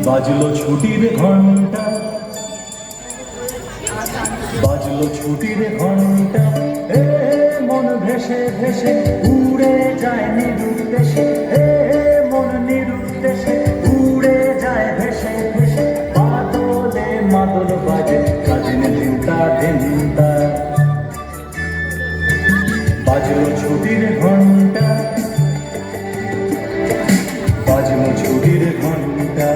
বাজলো ছুটির ঘন্টা, বাজলো ছুটির ঘন্টা, এ মন ভেসে ভেসে উড়ে যায় নিরুদ্দেশে, এ মন নিরুদ্দেশে উড়ে যায় ভেসে ভেসে। মাদলে মাদল বাজে কাজিনে ধিনতা ধিনতা, বাজলো ছুটির ঘন্টা, বাজলো ছুটির ঘন্টা।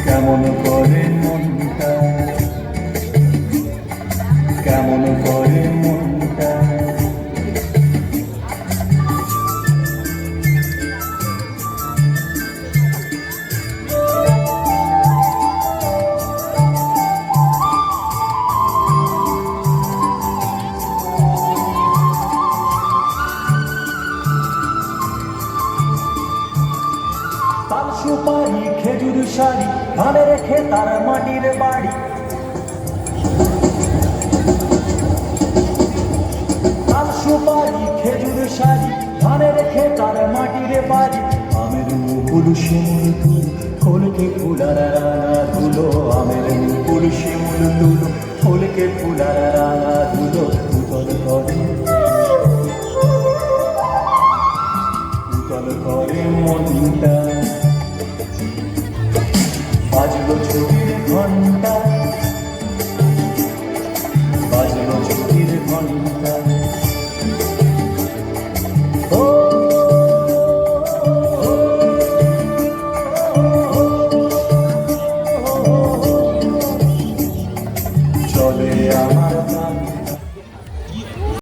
কেমন করে মনটা, কেমন করে মনটা, তাল সুপারি খেজুর শাড়ি ধানে রেখে তার মাটির বাড়ি, তাল সুপারি খেজুর শাড়ি ধানে রেখে তার মাটির বাড়ি। আমের মুকুল শিমুল তুল ফুলকে ফুলার রাঙা ধুলো, আমের মুকুল শিমুল তুল ফুলকে ফুলার রাঙা ধুলো। উতল করে উতল করে মনটা, বাজলো ছুটির ঘন্টা।